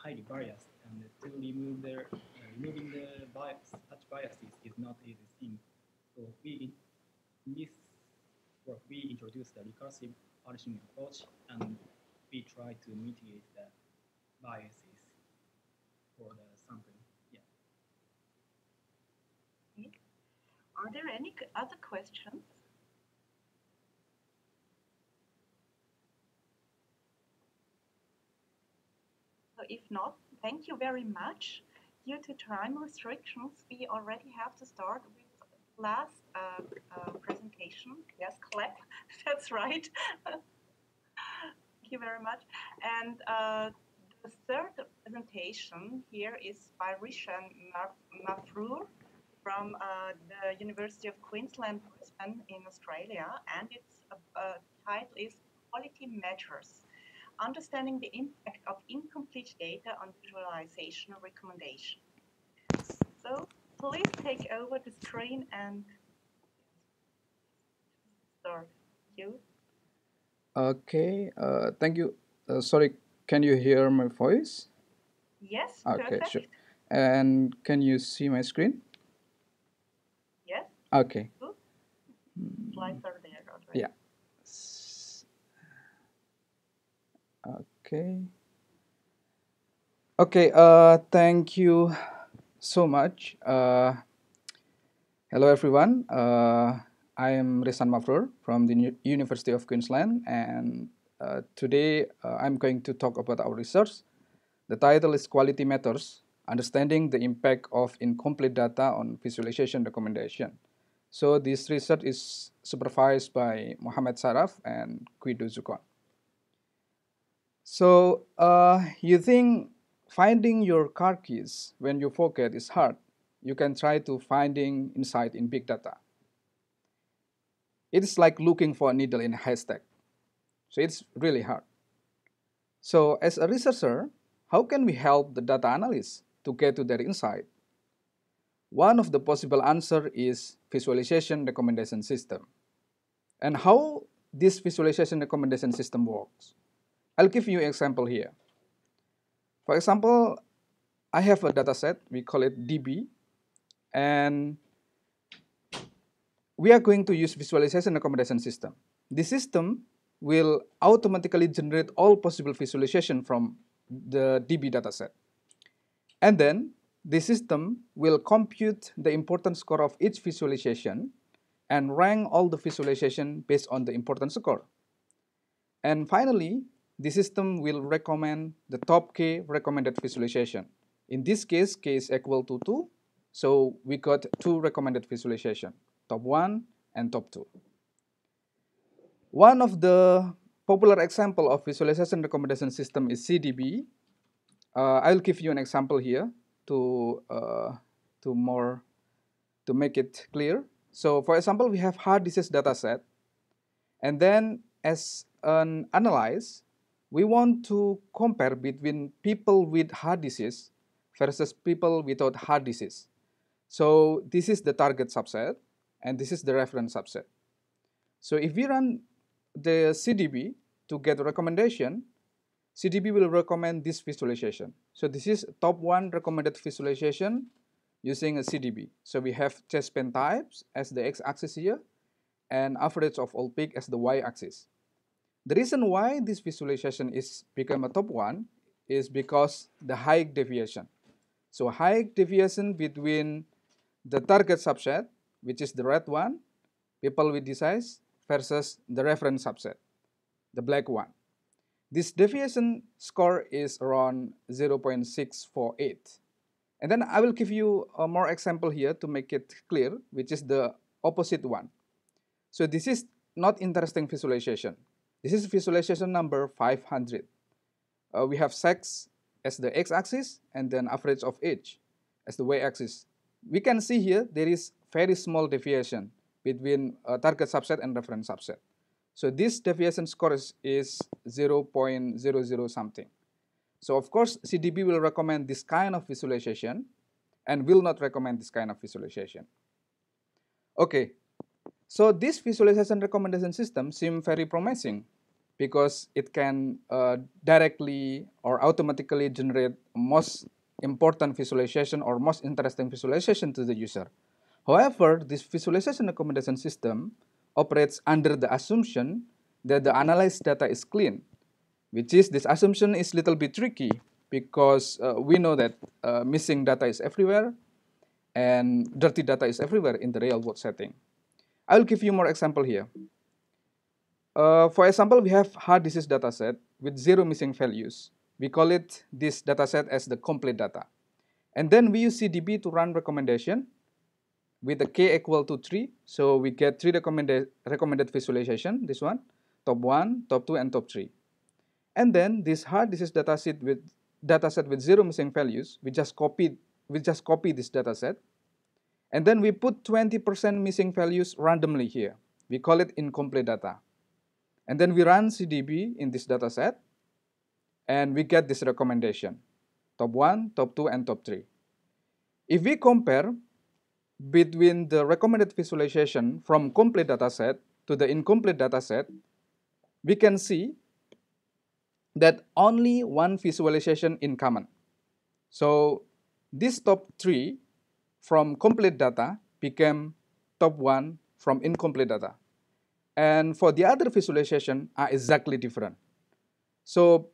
highly biased, and to remove removing the such biases is not easy thing. So in this work we introduce the recursive partitioning approach, and we try to mitigate the biases for the sampling. Yeah. Are there any other questions? So if not, thank you very much. Due to time restrictions, we already have to start with the last presentation. Yes, clap. That's right. Thank you very much. And the third presentation here is by Rishan Mafroor from the University of Queensland, Brisbane in Australia, and its title is Quality Measures: Understanding the Impact of Incomplete Data on Visualization Recommendation. So please take over the screen and start. You. Okay, thank you. Sorry, can you hear my voice? Yes, Okay, perfect. sure. And can you see my screen? Yes. Okay. Good. Slides are there already. Yeah. Okay. Okay, thank you so much. Hello, everyone. I am Risan Mafroor from the University of Queensland, and today I'm going to talk about our research. The title is Quality Matters: Understanding the Impact of Incomplete Data on Visualization Recommendation. So this research is supervised by Mohamed Saraf and Guido Zucon. So you think finding your car keys when you forget is hard? You can try to finding insight in big data. It's like looking for a needle in a haystack. So it's really hard. So as a researcher, how can we help the data analysts to get to their insight? One of the possible answer is visualization recommendation system. And how this visualization recommendation system works. I'll give you an example here. For example, I have a data set, we call it DB, and we are going to use visualization recommendation system. This system will automatically generate all possible visualization from the DB dataset. And then the system will compute the importance score of each visualization and rank all the visualization based on the importance score. And finally, the system will recommend the top K recommended visualization. In this case, K is equal to 2, so we got 2 recommended visualization, top 1 and top 2. One of the popular example of visualization recommendation system is CDB. I'll give you an example here to make it clear. So for example, we have heart disease data set, and then as an analyze, we want to compare between people with heart disease versus people without heart disease. So this is the target subset, and this is the reference subset. So if we run the CDB to get a recommendation, CDB will recommend this visualization. So this is top 1 recommended visualization using a CDB. So we have chest pain types as the x-axis here, and average of all peak as the y-axis. The reason why this visualization is become a top 1 is because the height deviation. So height deviation between the target subset, which is the red one, people with this size, versus the reference subset, the black one. This deviation score is around 0.648. And then I will give you a more example here to make it clear, which is the opposite one. So this is not interesting visualization. This is visualization number 500. We have sex as the x-axis and then average of age as the y-axis. We can see here there is very small deviation between target subset and reference subset. So this deviation score is 0.00 something. So of course, CDB will recommend this kind of visualization and will not recommend this kind of visualization. Okay, so this visualization recommendation system seems very promising. because it can directly or automatically generate most important visualization or most interesting visualization to the user. However, this visualization recommendation system operates under the assumption that the analyzed data is clean, which is this assumption is a little bit tricky because we know that missing data is everywhere and dirty data is everywhere in the real world setting. I'll give you more example here. For example, we have hard disease dataset with 0 missing values. We call it this dataset as the complete data. And then we use CDB to run recommendation with the k equal to 3. So we get 3 recommended visualization, this one, top 1, top 2, and top 3. And then this hard disease dataset with 0 missing values, we just copy this dataset. And then we put 20% missing values randomly here. We call it incomplete data. And then we run CDB in this dataset, and we get this recommendation, top 1, top 2, and top 3. If we compare between the recommended visualization from complete dataset to the incomplete dataset, we can see that only one visualization in common. So this top 3 from complete data became top 1 from incomplete data. And for the other visualization are exactly different. So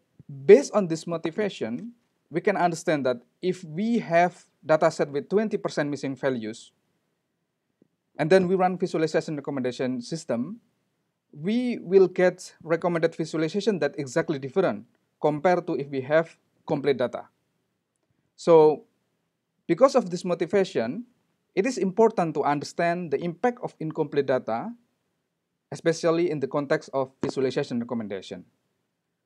based on this motivation, we can understand that if we have dataset with 20% missing values, and then we run visualization recommendation system, we will get recommended visualization that exactly different compared to if we have complete data. So because of this motivation, it is important to understand the impact of incomplete data, especially in the context of visualization recommendation.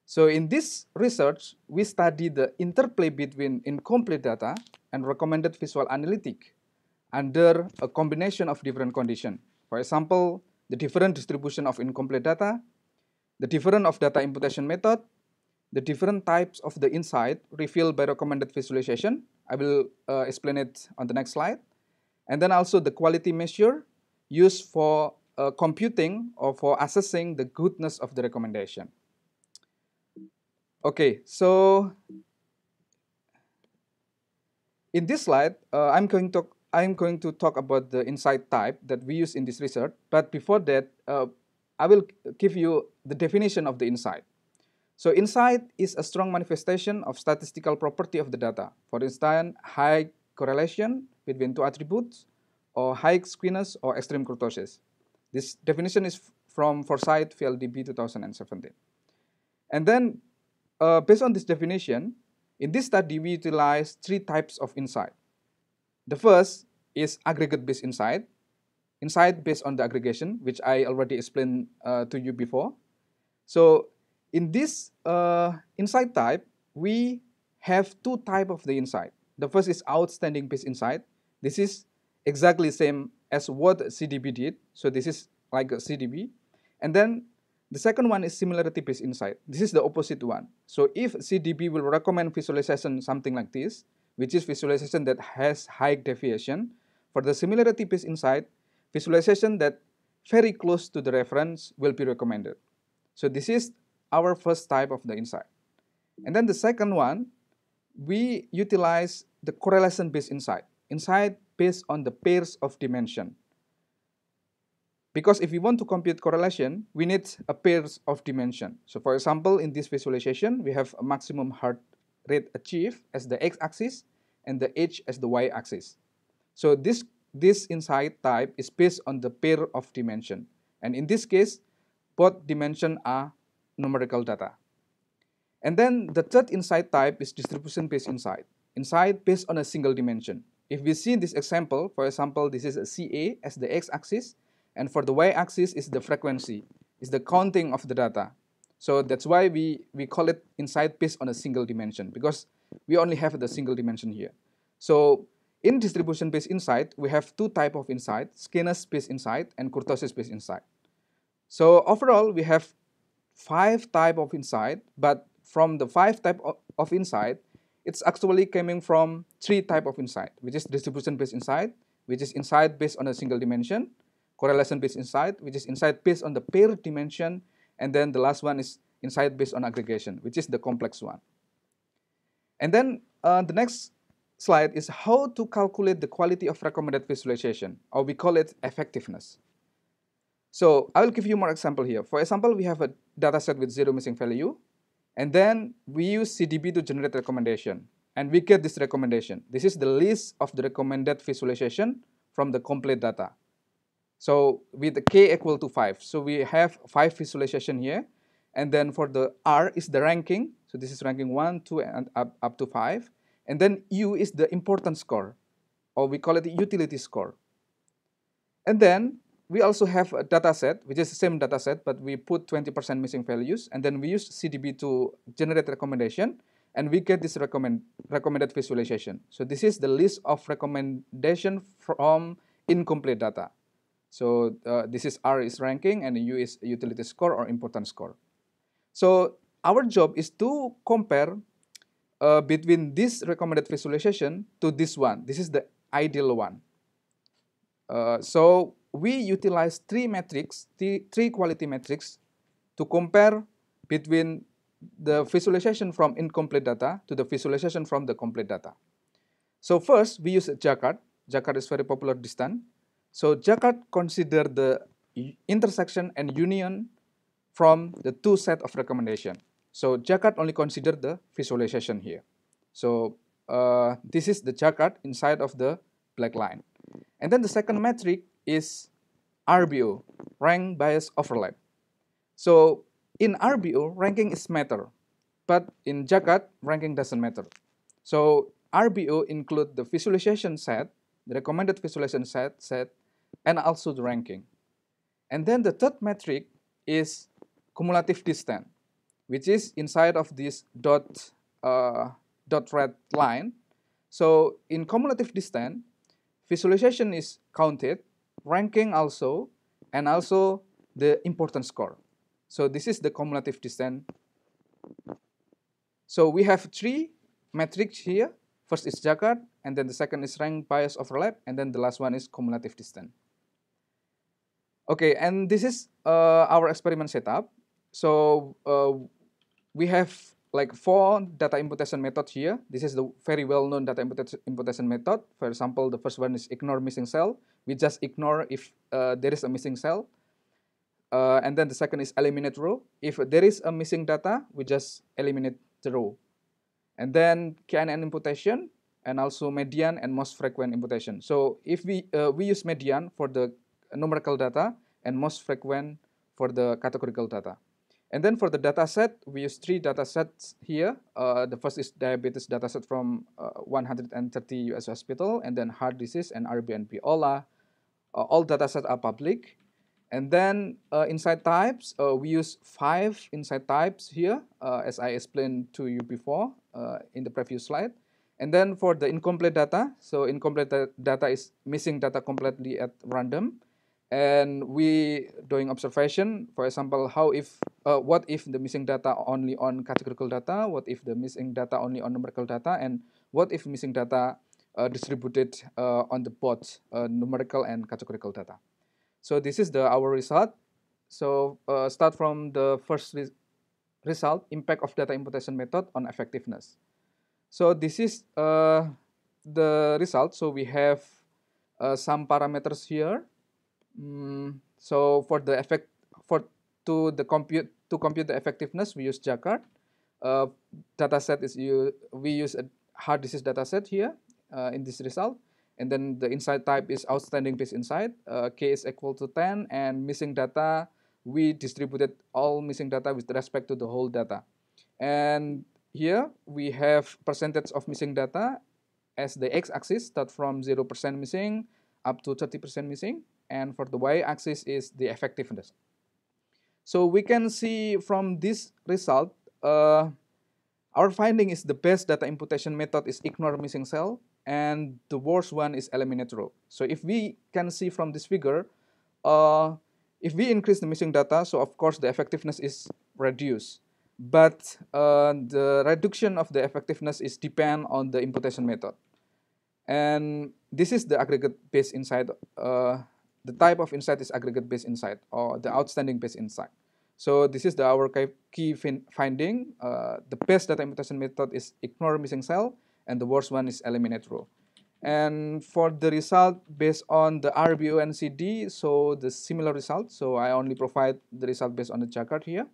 So in this research, we study the interplay between incomplete data and recommended visual analytic under a combination of different conditions. For example, the different distribution of incomplete data, the difference of data imputation method, the different types of the insight revealed by recommended visualization. I will explain it on the next slide. And then also the quality measure used for computing or for assessing the goodness of the recommendation. Okay, so in this slide, I'm going to talk about the insight type that we use in this research. But before that, I will give you the definition of the insight. So insight is a strong manifestation of statistical property of the data. For instance, high correlation between two attributes, or high skewness or extreme kurtosis. This definition is from Forsyth VLDB 2017. And then, based on this definition, in this study, we utilize 3 types of insight. The first is aggregate-based insight, insight based on the aggregation, which I already explained to you before. So in this insight type, we have 2 types of the insight. The first is outstanding-based insight. This is exactly same as what CDB did. So this is like a CDB. And then the second one is similarity-based insight. This is the opposite one. So if CDB will recommend visualization something like this, which is visualization that has high deviation, for the similarity-based insight, visualization that very close to the reference will be recommended. So this is our first type of the insight. And then the second one, we utilize the correlation-based insight, insight based on the pairs of dimension. Because if we want to compute correlation, we need a pairs of dimension. So for example, in this visualization, we have a maximum heart rate achieved as the x-axis and the h as the y-axis. So this insight type is based on the pair of dimension. And in this case, both dimensions are numerical data. And then the third insight type is distribution-based insight, insight based on a single dimension. If we see in this example, for example, this is a CA as the x-axis, and for the y-axis is the frequency, is the counting of the data. So that's why we call it insight based on a single dimension, because we only have the single dimension here. So in distribution-based insight, we have 2 types of insight, skewness-based insight and kurtosis-based insight. So overall, we have 5 types of insight, but from the 5 types of insight, it's actually coming from 3 types of insight, which is distribution-based insight, which is insight based on a single dimension, correlation-based insight, which is insight based on the paired dimension, and then the last one is insight based on aggregation, which is the complex one. And then the next slide is how to calculate the quality of recommended visualization, or we call it effectiveness. So I will give you more example here. For example, we have a data set with 0 missing value, and then we use CDB to generate recommendation, and we get this recommendation. This is the list of the recommended visualization from the complete data. So with the k equal to 5, so we have 5 visualization here, and then for the R is the ranking. So this is ranking 1, 2, and up to 5. And then U is the importance score, or we call it the utility score. And then we also have a data set, which is the same data set, but we put 20% missing values, and then we use CDB to generate recommendation, and we get this recommended visualization. So this is the list of recommendation from incomplete data. So this is R is ranking, and U is utility score or importance score. So our job is to compare between this recommended visualization to this one. This is the ideal one. So we utilize three quality metrics to compare between the visualization from incomplete data to the visualization from the complete data. So first, we use Jaccard. Jaccard is very popular distance. So Jaccard consider the intersection and union from the two set of recommendation. So Jaccard only consider the visualization here. So this is the Jaccard inside of the black line. And then the second metric is RBO, rank bias overlap. So in RBO, ranking is matter, but in Jaccard, ranking doesn't matter. So RBO include the visualization set, the recommended visualization set, and also the ranking. And then the third metric is cumulative distance, which is inside of this dot red line. So in cumulative distance, visualization is counted, ranking also, and also the importance score. So this is the cumulative distance. So we have three metrics here. First is Jaccard, and then the second is rank bias overlap, and then the last one is cumulative distance. Okay, and this is our experiment setup. So we have like 4 data imputation method here. This is the very well-known data imputation method. For example, the first one is ignore missing cell. We just ignore if there is a missing cell. And then the second is eliminate row. If there is a missing data, we just eliminate the row. And then KNN imputation, and also median and most frequent imputation. So if we use median for the numerical data and most frequent for the categorical data. And then for the data set, we use 3 data sets here. The first is diabetes data set from 130 US hospital, and then heart disease and RBNP. All data sets are public. And then insight types, we use 5 insight types here, as I explained to you before in the previous slide. And then for the incomplete data, so incomplete data is missing data completely at random. And we doing observation, for example, what if the missing data only on categorical data, what if the missing data only on numerical data, and what if missing data distributed on the both numerical and categorical data. So this is our result. So start from the first result, impact of data imputation method on effectiveness. So this is the result. So we have some parameters here. So for the to compute the effectiveness, we use Jaccard. Dataset is we use a heart disease dataset here in this result. And then the insight type is outstanding based insight. K is equal to 10, and missing data, we distributed all missing data with respect to the whole data. And here we have percentage of missing data as the x-axis, start from 0% missing up to 30% missing. And for the y-axis is the effectiveness. So we can see from this result, our finding is the best data imputation method is ignore missing cell, and the worst one is eliminate row. So if we can see from this figure, if we increase the missing data, so of course the effectiveness is reduced. But the reduction of the effectiveness is depend on the imputation method. And this is the aggregate-based insight. The type of insight is aggregate-based insight or the outstanding based insight. So this is our key finding. The best data imputation method is ignore missing cell, and the worst one is eliminate row. And for the result based on the RBO and CD, so the similar result. So I only provide the result based on the chart here.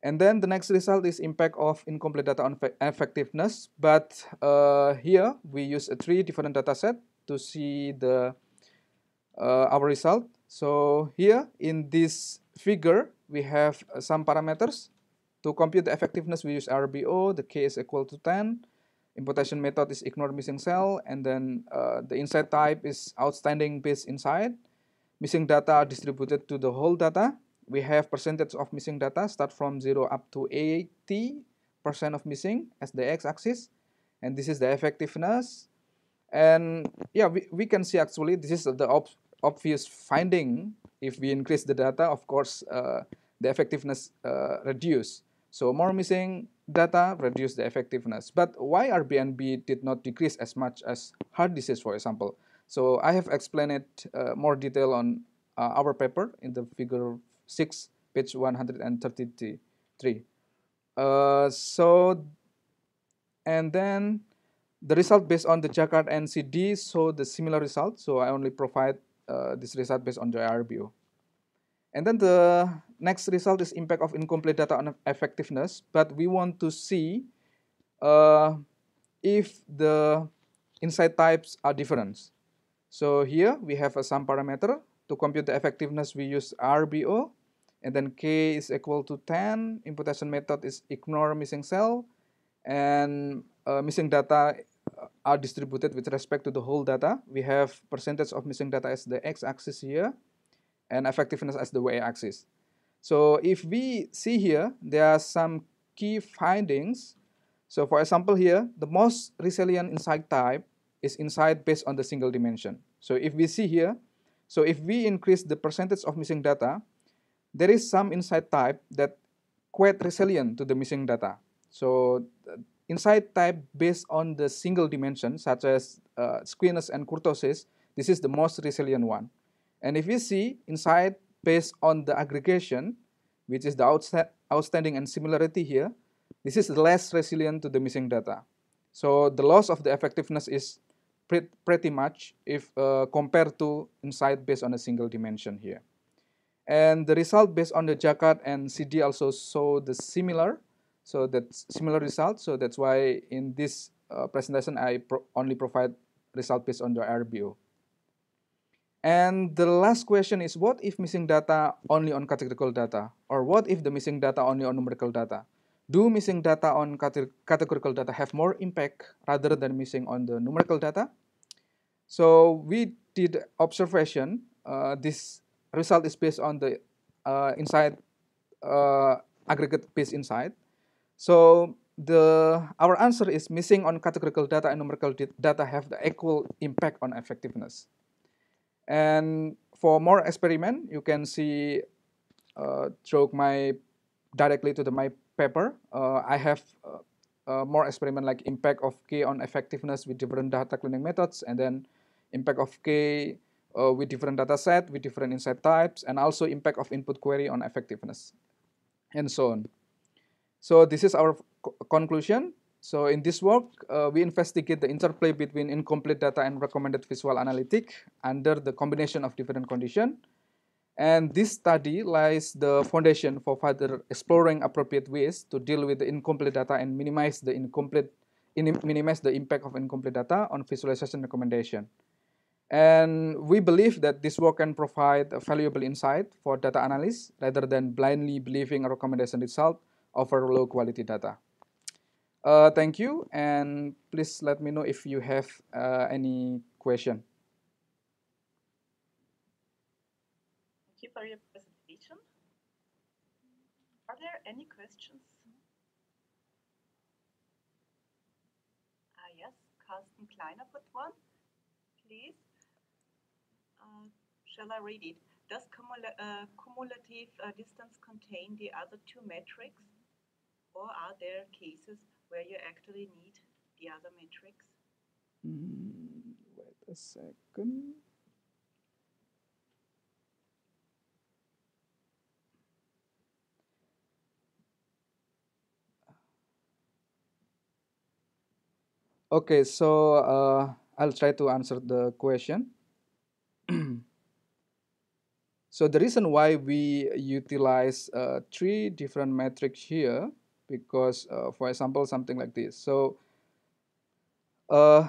And then the next result is impact of incomplete data on effectiveness. But here we use a 3 different data set to see the our result. So here in this figure, we have some parameters. To compute the effectiveness, we use RBO. The K is equal to 10. Imputation method is ignore missing cell. And then the inside type is outstanding base inside. Missing data are distributed to the whole data. We have percentage of missing data start from 0 up to 80% of missing as the x-axis. And this is the effectiveness. And yeah, we can see actually this is the obvious finding. If we increase the data, of course, the effectiveness reduce. So more missing data reduce the effectiveness. But why RBNB did not decrease as much as heart disease, for example? So I have explained it more detail on our paper in the figure 6, page 133. And then the result based on the Jakarta and CD show the similar result. So I only provide this result based on the RBO. And then the next result is impact of incomplete data on effectiveness. But we want to see if the inside types are different. So here we have some parameter. To compute the effectiveness, we use RBO. And then K is equal to 10. Imputation method is ignore missing cell. And missing data are distributed with respect to the whole data. We have percentage of missing data as the x-axis here, and effectiveness as the y-axis. So if we see here, there are some key findings. So for example here, the most resilient inside type is inside based on the single dimension. So if we see here, so if we increase the percentage of missing data, there is some inside type that quite resilient to the missing data. So inside type based on the single dimension, such as squamous and kurtosis, this is the most resilient one. And if you see inside based on the aggregation, which is the outstanding and similarity here, this is less resilient to the missing data. So the loss of the effectiveness is pretty much if compared to inside based on a single dimension here. And the result based on the Jakarta and CD also show the similar. So that's similar result. So that's why in this presentation, I only provide result based on the RBO. And the last question is, what if missing data only on categorical data? Or what if the missing data only on numerical data? Do missing data on categorical data have more impact rather than missing on the numerical data? So we did observation. This result is based on the inside aggregate base inside. So our answer is missing on categorical data and numerical data have the equal impact on effectiveness. And for more experiment, you can see directly to my paper. I have more experiment like impact of K on effectiveness with different data cleaning methods, and then impact of K with different data set, with different insight types, and also impact of input query on effectiveness, and so on. So this is our conclusion. So in this work, we investigate the interplay between incomplete data and recommended visual analytic under the combination of different conditions. And this study lies the foundation for further exploring appropriate ways to deal with the incomplete data and minimize the impact of incomplete data on visualization recommendation. And we believe that this work can provide a valuable insight for data analysts rather than blindly believing a recommendation result over low quality data. Thank you, and please let me know if you have any question. Thank you for your presentation. Are there any questions? Yes, Carsten Kleiner put one, please. Shall I read it? Does cumulative distance contain the other two metrics, or are there cases where you actually need the other metrics? Wait a second. Okay, so I'll try to answer the question. So the reason why we utilize three different metrics here, because for example, something like this. So uh,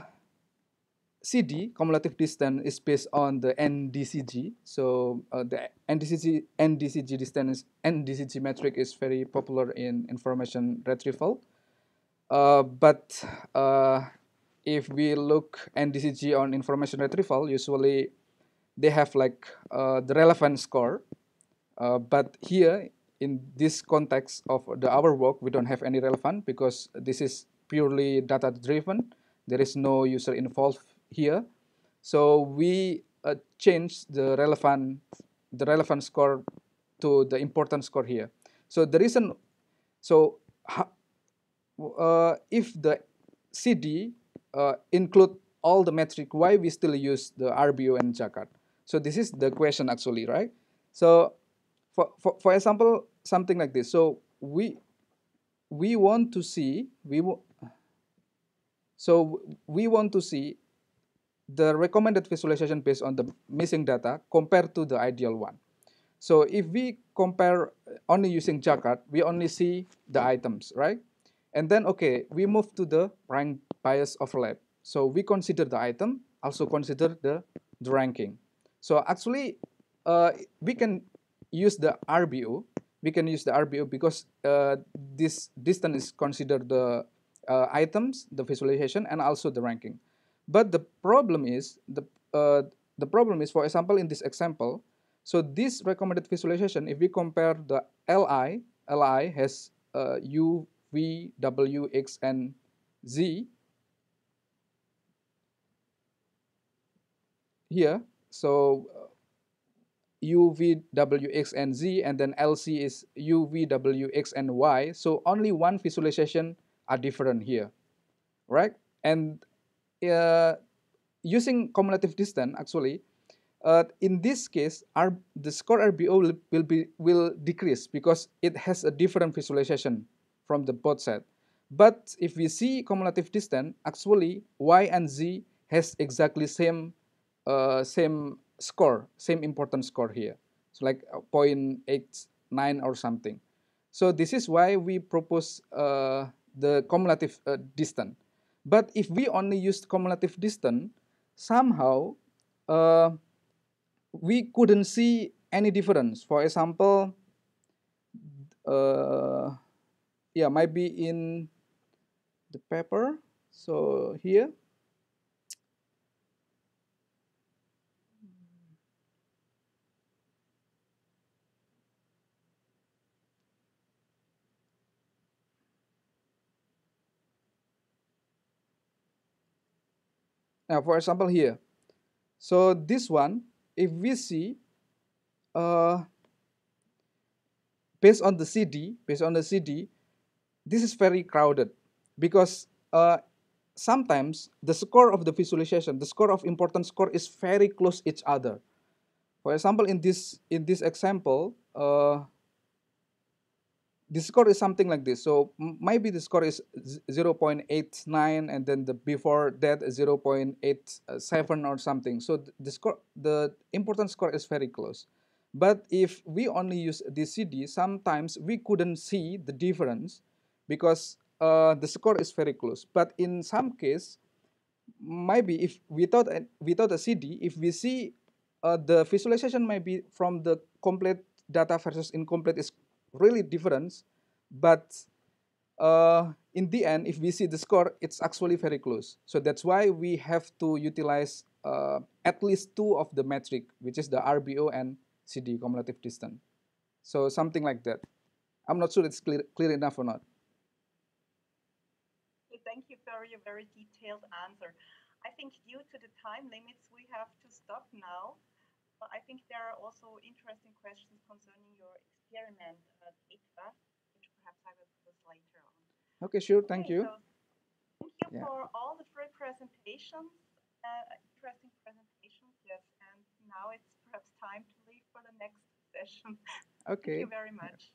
CD, cumulative distance, is based on the NDCG. So the NDCG distance, NDCG metric is very popular in information retrieval. But if we look NDCG on information retrieval, usually they have like the relevant score. But here, in this context of our work, we don't have any relevant because this is purely data driven. There is no user involved here. So we change the relevant score to the important score here. So the reason, so if the CD include all the metric, why we still use the RBO and Jakat? So this is the question actually, right? So for example, something like this. So we want to see we want to see the recommended visualization based on the missing data compared to the ideal one. So if we compare only using Jakat, we only see the items, right? And then, okay, we move to the rank bias overlap. So we consider the item, also consider the ranking. So actually, we can use the RBO. We can use the RBO because this distance is considered the items, the visualization, and also the ranking. But the problem is, for example, in this example, so this recommended visualization, if we compare the LI has U, V, W, X, and Z here. So U, V, W, X, and Z, and then LC is U, V, W, X, and Y. So only one visualization are different here, right? And using cumulative distance, actually, in this case, the score RBO will decrease because it has a different visualization from the both set. But if we see cumulative distance, actually Y and Z has exactly same score, same important score here. So like 0.89 or something. So this is why we propose the cumulative distance. But if we only use cumulative distance, somehow uh, we couldn't see any difference. For example, yeah, might be in the paper. So here, now for example here. So this one, if we see uh, based on the CD, this is very crowded because sometimes the score of the visualization, the score of important score is very close each other. For example, in this example, the score is something like this. So maybe the score is 0.89 and then the before that 0.87 or something. So the important score is very close. But if we only use the CD, sometimes we couldn't see the difference because the score is very close. But in some case, maybe if without a CD, if we see the visualization maybe from the complete data versus incomplete is really different, but in the end, if we see the score, it's actually very close. So that's why we have to utilize at least two of the metric, which is the RBO and CD, cumulative distance. So something like that. I'm not sure it's clear enough or not. Thank you for your very detailed answer. I think due to the time limits, we have to stop now. I think there are also interesting questions concerning your experiment data, which perhaps I will pose later on. Okay, sure. Thank Okay, you. so thank you Yeah. for all the free presentations, interesting presentations. Yes, and now it's perhaps time to leave for the next session. Thank you Okay. very much.